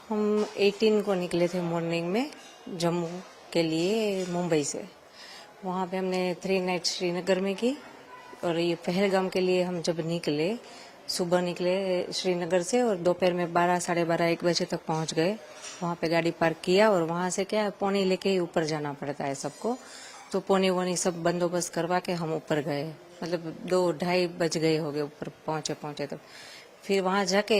हम 18 को निकले थे मॉर्निंग में जम्मू के लिए मुंबई से। वहाँ पे हमने 3 नाइट श्रीनगर में की और ये पहलगाम के लिए हम जब निकले, सुबह निकले श्रीनगर से और दोपहर में 12 साढ़े 12 1 बजे तक पहुँच गए। वहाँ पे गाड़ी पार्क किया और वहाँ से क्या पौनी लेके ही ऊपर जाना पड़ता है सबको, तो पौनी वोनी सब बंदोबस्त करवा के हम ऊपर गए। मतलब 2-2:30 बज गए हो गए ऊपर पहुँचे तब। फिर वहाँ जाके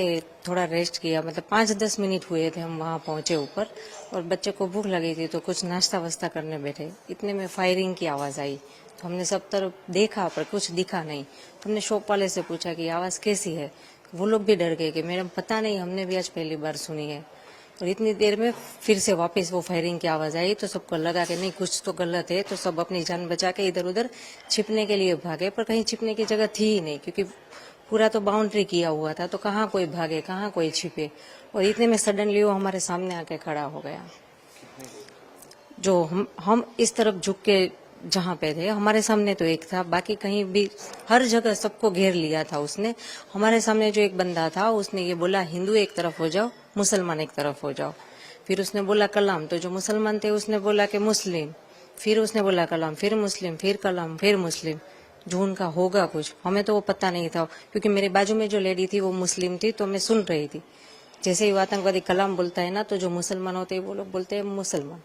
थोड़ा रेस्ट किया, मतलब 5-10 मिनट हुए थे हम वहाँ पहुँचे ऊपर, और बच्चे को भूख लगी थी तो कुछ नाश्ता वास्ता करने बैठे। इतने में फायरिंग की आवाज़ आई तो हमने सब तरफ देखा पर कुछ दिखा नहीं। तो हमने शॉप वाले से पूछा कि आवाज़ कैसी है। वो लोग भी डर गए कि मैडम पता नहीं, हमने भी आज पहली बार सुनी है। और इतनी देर में फिर से वापस वो फायरिंग की आवाज़ आई तो सबको लगा कि नहीं कुछ तो गलत है, तो सब अपनी जान बचा के इधर उधर छिपने के लिए भागे। पर कहीं छिपने की जगह थी ही नहीं, क्योंकि पूरा तो बाउंड्री किया हुआ था, तो कहाँ कोई भागे कहाँ कोई छिपे। और इतने में सडनली वो हमारे सामने आके खड़ा हो गया। जो हम इस तरफ झुक के जहाँ पे थे, हमारे सामने तो एक था, बाकी कहीं भी हर जगह सबको घेर लिया था उसने। हमारे सामने जो एक बंदा था उसने ये बोला हिंदू एक तरफ हो जाओ, मुसलमान एक तरफ हो जाओ। फिर उसने बोला कलाम, तो जो मुसलमान थे उसने बोला कि मुस्लिम। फिर उसने बोला कलाम, फिर मुस्लिम, फिर कलाम, फिर मुस्लिम। जो उनका होगा कुछ, हमें तो वो पता नहीं था, क्योंकि मेरे बाजू में जो लेडी थी वो मुस्लिम थी, तो मैं सुन रही थी। जैसे ही वो आतंकवादी कलाम बोलता है ना, तो जो मुसलमान होते हैं वो लोग बोलते हैं मुसलमान।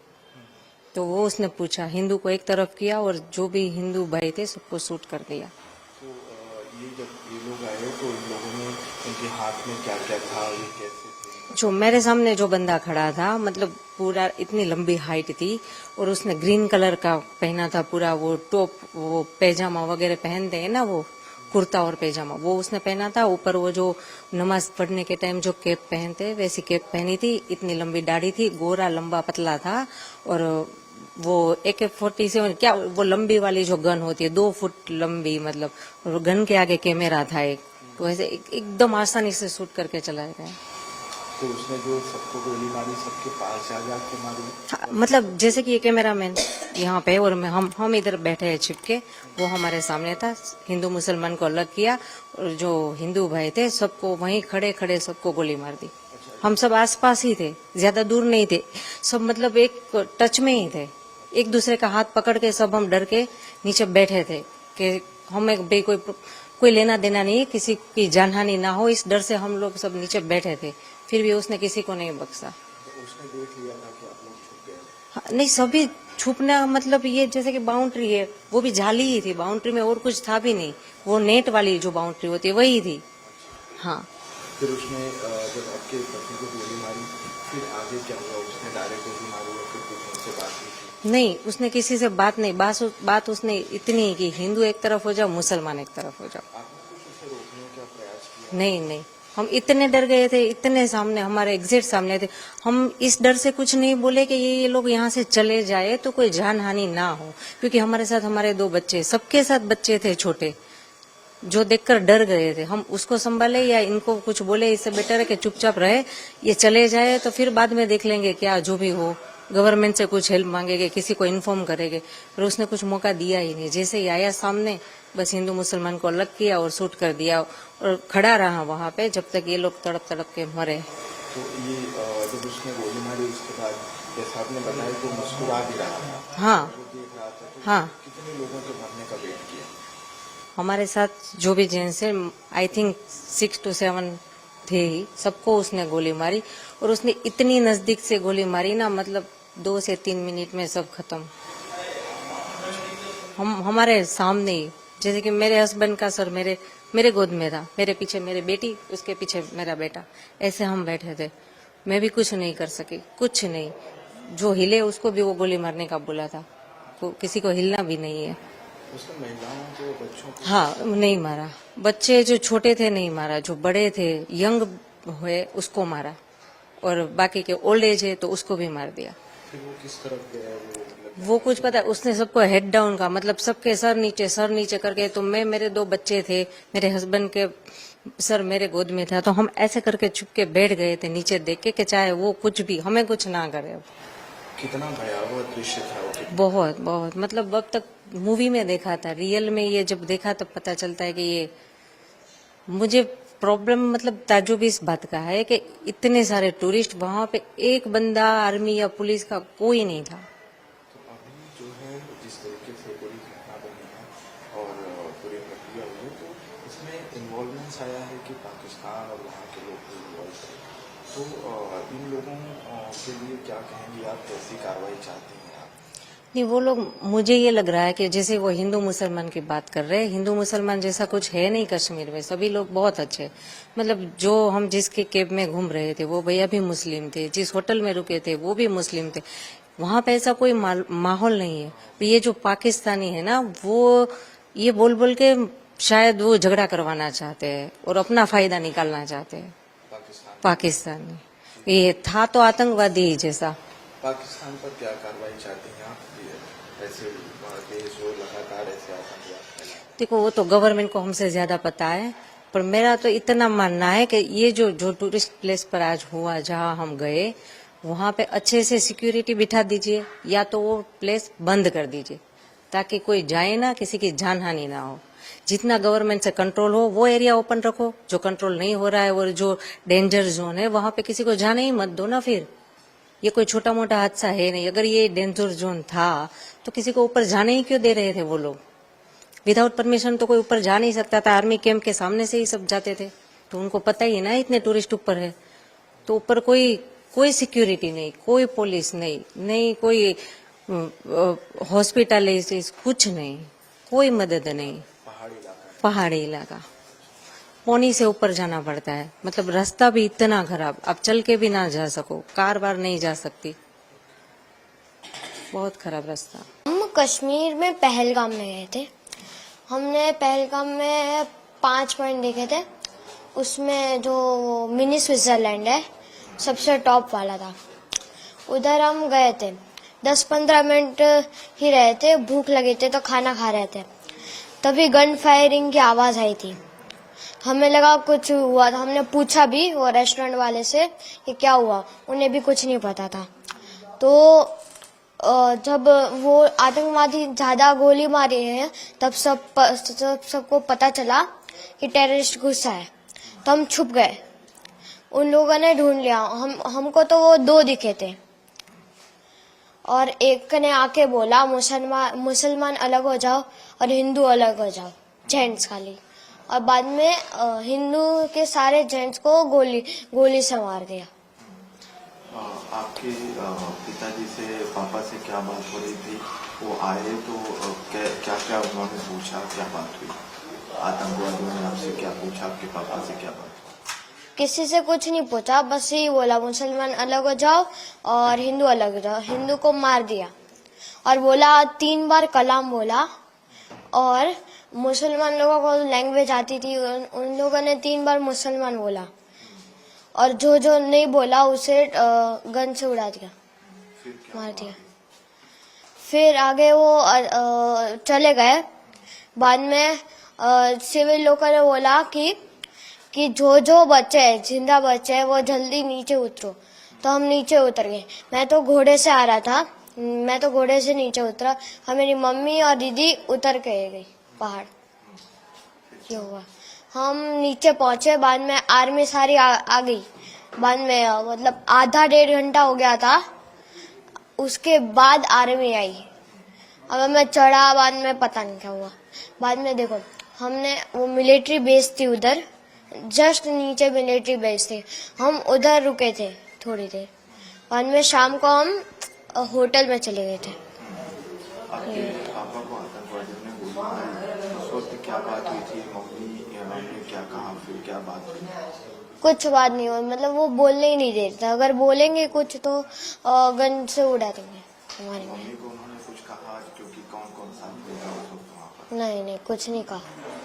तो वो उसने पूछा, हिंदू को एक तरफ किया और जो भी हिंदू भाई थे सबको शूट कर दिया। तो ये जब ये लोग आए तो इन लोगों ने उनके हाथ में क्या क्या था, ये कैसे थे? जो मेरे सामने जो बंदा खड़ा था, मतलब पूरा इतनी लंबी हाइट थी और उसने ग्रीन कलर का पहना था पूरा, वो टॉप, वो पैजामा वगैरह पहनते हैं ना, वो कुर्ता और पैजामा वो उसने पहना था। ऊपर वो जो नमाज पढ़ने के टाइम जो कैप पहनते हैं वैसी कैप पहनी थी। इतनी लंबी दाढ़ी थी, गोरा लंबा पतला था। और वो AK-47 क्या, वो लंबी वाली जो गन होती है 2 फुट लंबी, मतलब, और गन के आगे कैमरा था एक, तो ऐसे एकदम आसानी से शूट करके चलाया गया। तो उसने जो सबको गोली मारी सबके पास जाके मारी? हाँ, मतलब जैसे कि ये कैमरामैन यहाँ पे और हम इधर बैठे हैं छिपके, वो हमारे सामने था। हिंदू मुसलमान को अलग किया और जो हिंदू भाई थे सबको वहीं खड़े खड़े सबको गोली मार दी। हम सब आसपास ही थे, ज्यादा दूर नहीं थे सब, मतलब एक टच में ही थे। एक दूसरे का हाथ पकड़ के सब हम डर के नीचे बैठे थे कि हमें कोई लेना देना नहीं, किसी की जानहानि ना हो, इस डर से हम लोग सब नीचे बैठे थे। फिर भी उसने किसी को नहीं बख्शा। तो उसने देख लिया था कि आप लोग छुप गए? हाँ, नहीं, सभी छुपना, मतलब ये जैसे कि बाउंड्री है, वो भी जाली ही थी, बाउंड्री में और कुछ था भी नहीं। वो नेट वाली जो बाउंड्री होती है वही थी। हाँ। फिर उसने जब आपके पति को गोली मारी फिर आगे क्या हुआ? उसने डायरेक्ट गोली मारी या फिर कुछ उनसे बात की थी? नहीं, उसने किसी से बात नहीं, बात उसने इतनी ही की, हिंदू एक तरफ हो जाओ, मुसलमान एक तरफ हो जाओ। आपने कुछ उसे रोकने का प्रयास किया? नहीं नहीं, हम इतने डर गए थे, इतने सामने, हमारे एग्जिट सामने थे। हम इस डर से कुछ नहीं बोले कि ये लोग यहाँ से चले जाए तो कोई जान हानि ना हो, क्योंकि हमारे साथ हमारे 2 बच्चे, सबके साथ बच्चे थे छोटे, जो देखकर डर गए थे। हम उसको संभाले या इनको कुछ बोले, इससे बेटर है कि चुपचाप रहे, ये चले जाए तो फिर बाद में देख लेंगे, क्या जो भी हो, गवर्नमेंट से कुछ हेल्प मांगेंगे, किसी को इन्फॉर्म करेंगे। पर उसने कुछ मौका दिया ही नहीं, जैसे ही आया सामने बस हिंदू मुसलमान को अलग किया और शूट कर दिया और खड़ा रहा वहां पे जब तक ये लोग तड़प तड़प के मरे। तो ये जब उसने गोली मारी उसके बाद जैसा आपने बताया तो मुस्कुरा भी रहा था, हाँ वो देख रहा था, तो हाँ, कितने लोगों के मरने का वेट किया? हमारे साथ जो भी जेंट्स है, आई थिंक 6 to 7 थे ही, सबको उसने गोली मारी। और उसने इतनी नजदीक से गोली मारी ना, मतलब 2 से 3 मिनट में सब खत्म। हमारे सामने ही, जैसे कि मेरे हस्बैंड का सर मेरे गोद में था, मेरे पीछे मेरी बेटी, उसके पीछे मेरा बेटा, ऐसे हम बैठे थे। मैं भी कुछ नहीं कर सकी, कुछ नहीं। जो हिले उसको भी वो गोली मारने का बोला था, किसी को हिलना भी नहीं है। उसने महिलाओं को, बच्चों को? हाँ, नहीं मारा। बच्चे जो छोटे थे नहीं मारा, जो बड़े थे, यंग हुए, उसको मारा। और बाकी के ओल्ड एज है तो उसको भी मार दिया। फिर वो किस तरफ गया? वो कुछ पता है, उसने सबको हेड डाउन का, मतलब सबके सर नीचे करके। तो मेरे 2 बच्चे थे, मेरे हस्बैंड के सर मेरे गोद में था, तो हम ऐसे करके छुप के बैठ गए थे नीचे देख के कि चाहे वो कुछ भी हमें कुछ ना करे। कितना भयावह दृश्य था वो? बहुत बहुत, मतलब अब तक मूवी में देखा था, रियल में ये जब देखा तब पता चलता है कि ये मुझे प्रॉब्लम मतलब ताज्जुब इस बात का है कि इतने सारे टूरिस्ट, वहां पे एक बंदा आर्मी या पुलिस का कोई नहीं था। तो अभी जो है जिस तरीके से पूरी घटना बनी है और पूरी प्रक्रिया हुई है, तो इसमें इन्वॉल्वमेंट्स आया है कि पाकिस्तान और वहाँ के लोग भी इन्वॉल्व थे, तो इन लोगों के लिए क्या कहेंगे आप, कैसी कार्रवाई चाहते हैं आप? नहीं, वो लोग, मुझे ये लग रहा है कि जैसे वो हिंदू मुसलमान की बात कर रहे हैं, हिंदू मुसलमान जैसा कुछ है नहीं कश्मीर में, सभी लोग बहुत अच्छे। मतलब जो हम जिसके कैब में घूम रहे थे वो भैया भी मुस्लिम थे, जिस होटल में रुके थे वो भी मुस्लिम थे, वहां पे ऐसा कोई माहौल नहीं है। ये जो पाकिस्तानी है ना, वो ये बोल बोल के शायद वो झगड़ा करवाना चाहते हैं और अपना फायदा निकालना चाहते हैं। पाकिस्तानी ये था तो आतंकवादी ही जैसा। पाकिस्तान पर क्या कार्रवाई चाहते हैं आप? ऐसे देश जो लगातार ऐसे आतंकवाद फैला है। देखो, वो तो गवर्नमेंट को हमसे ज्यादा पता है, पर मेरा तो इतना मानना है कि ये जो टूरिस्ट प्लेस पर आज हुआ, जहां हम गए, वहां पे अच्छे से सिक्योरिटी बिठा दीजिए, या तो वो प्लेस बंद कर दीजिए ताकि कोई जाए ना, किसी की जान हानि ना हो। जितना गवर्नमेंट से कंट्रोल हो वो एरिया ओपन रखो, जो कंट्रोल नहीं हो रहा है और जो डेंजर जोन है वहां पे किसी को जाने ही मत दो ना। फिर ये कोई छोटा मोटा हादसा है नहीं। अगर ये डेंजर जोन था तो किसी को ऊपर जाने ही क्यों दे रहे थे वो लोग? विदाउट परमिशन तो कोई ऊपर जा नहीं सकता था। आर्मी कैंप के सामने से ही सब जाते थे, तो उनको पता ही है ना इतने टूरिस्ट ऊपर है। तो ऊपर कोई सिक्योरिटी नहीं, कोई पुलिस नहीं कोई हॉस्पिटल, कुछ नहीं, कोई मदद नहीं। पहाड़ी इलाका, पौनी से ऊपर जाना पड़ता है। मतलब रास्ता भी इतना खराब, आप चल के भी ना जा सको, कार बार नहीं जा सकती, बहुत खराब रास्ता। हम कश्मीर में पहलगाम में गए थे। हमने पहलगाम में 5 पॉइंट देखे थे। उसमें जो मिनी स्विट्जरलैंड है सबसे टॉप वाला था, उधर हम गए थे। 10-15 मिनट ही रहे थे, भूख लगी थी तो खाना खा रहे थे, तभी गन फायरिंग की आवाज आई थी। हमें लगा कुछ हुआ था, हमने पूछा भी वो रेस्टोरेंट वाले से कि क्या हुआ, उन्हें भी कुछ नहीं पता था। तो जब वो आतंकवादी ज्यादा गोली मारी है तब सबको पता चला कि टेररिस्ट घुसा है, तो हम छुप गए। उन लोगों ने ढूंढ लिया, हमको तो वो 2 दिखे थे, और एक ने आके बोला मुसलमान अलग हो जाओ और हिंदू अलग हो जाओ, जेंट्स खाली। और बाद में हिंदू के सारे जेंट्स को गोली से मार दिया। आपके पिताजी से, पापा से क्या बात हो रही थी? वो आए तो क्या क्या उन्होंने पूछा, क्या बात हुई? आतंकवादियों ने आपसे क्या पूछा, आपके पापा से क्या बात हुई? किसी से कुछ नहीं पूछा, बस यही बोला मुसलमान अलग हो जाओ और हिंदू अलग हो जाओ। हिंदू को मार दिया और बोला 3 बार कलाम बोला, और मुसलमान लोगों को लैंग्वेज आती थी, उन लोगों ने 3 बार मुसलमान बोला, और जो नहीं बोला उसे गन से उड़ा दिया, मार दिया। फिर आगे वो चले गए। बाद में सिविल लोगों ने बोला कि जो बच्चे हैं, जिंदा बच्चे हैं, वो जल्दी नीचे उतरो। तो हम नीचे उतर गए। मैं तो घोड़े से आ रहा था, मैं तो घोड़े से नीचे उतरा और मेरी मम्मी और दीदी उतर के गई पहाड़। ये हुआ, हम नीचे पहुंचे। बाद में आर्मी सारी आ गई। बाद में मतलब आधा 1.5 घंटा हो गया था, उसके बाद आर्मी आई। अब मैं चढ़ा, बाद में पता नहीं क्या हुआ। बाद में देखो, हमने वो मिलिट्री बेस थी उधर, जस्ट नीचे मिलिट्री बेस थी, हम उधर रुके थे थोड़ी देर। बाद में शाम को हम होटल में चले गए थे। आपके पापा को आतंकवादियों ने गोली मारी, उस वक्त क्या बात हुई थी? मम्मी ने क्या कहा, फिर क्या बात हुई? कुछ बात नहीं हुई, मतलब वो बोलने ही नहीं देते। अगर बोलेंगे कुछ तो गन से उड़ा देंगे हमारे। मम्मी को उन्होंने कुछ कहा क्योंकि कौन साथ में था उस वक्त वहाँ पर? नहीं, कुछ नहीं कहा।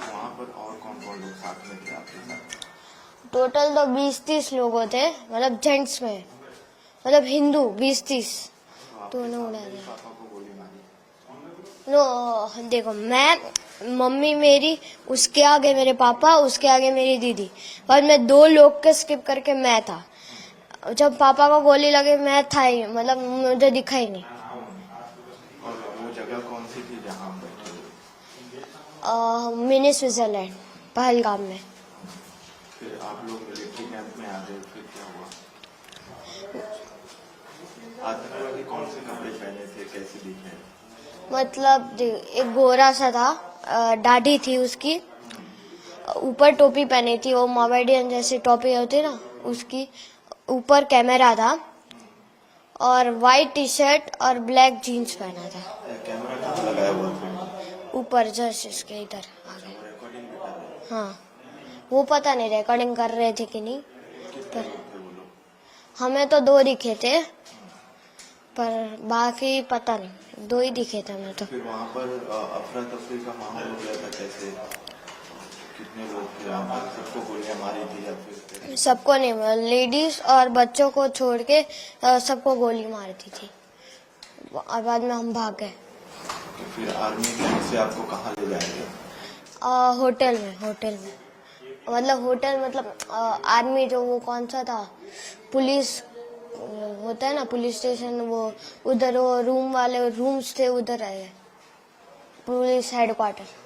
वहाँ पर और कौन लोग साथ में थे आपके साथ? टोटल तो 20-30 लोग थे, मतलब जेंट्स में, मतलब हिंदू 20-30, तो उन्हें उड़ा दिया। पापा को गोली मारी? नो, देखो, मम्मी मेरी, उसके आगे मेरे पापा, उसके आगे मेरी दीदी, और मैं 2 लोग के स्किप करके मैं था। जब पापा को गोली लगी मैं था ही, मतलब मुझे दिखा ही नहीं। और वो जगह कौन सी थी जहाँ आप बैठे? मिनी स्विट्जरलैंड, पहलगाम में। फिर आप लोग मिलिट्री कैंप में आ गए, फिर क्या हुआ? आतंकवादी कौन से कपड़े पहने थे, कैसे दिखे? मतलब एक गोरा सा था, दाढ़ी थी उसकी, ऊपर टोपी पहनी थी, वो मोमेडियन जैसी टोपी होती ना उसकी, ऊपर कैमरा था और वाइट टी शर्ट और ब्लैक जीन्स पहना था। कैमरा कहाँ लगाया हुआ था? ऊपर जस्ट इसके इधर आगे। रिकॉर्डिंग भी कर रहे थे? हाँ, वो पता नहीं रिकॉर्डिंग कर रहे थे कि नहीं, कितने लोग थे वो लोग? हमें तो 2 दिखे थे, पर बाकी पता नहीं, 2 ही दिखे थे हमें तो। फिर वहाँ पर अफरा तफरी का माहौल हो गया था, कैसे, कितने लोग थे वहाँ पर? सबको गोलियां मारी थी या फिर? सबको नहीं, लेडीज और बच्चों को छोड़ के सबको गोली मार दी थी और बाद में हम भाग गए। तो फिर आर्मी कैंप से आपको कहाँ ले जाएंगे? होटल में मतलब आर्मी जो वो कौन सा था, पुलिस होता है ना, पुलिस स्टेशन, वो उधर वो रूम वाले रूम्स थे, उधर आए पुलिस हेडक्वार्टर।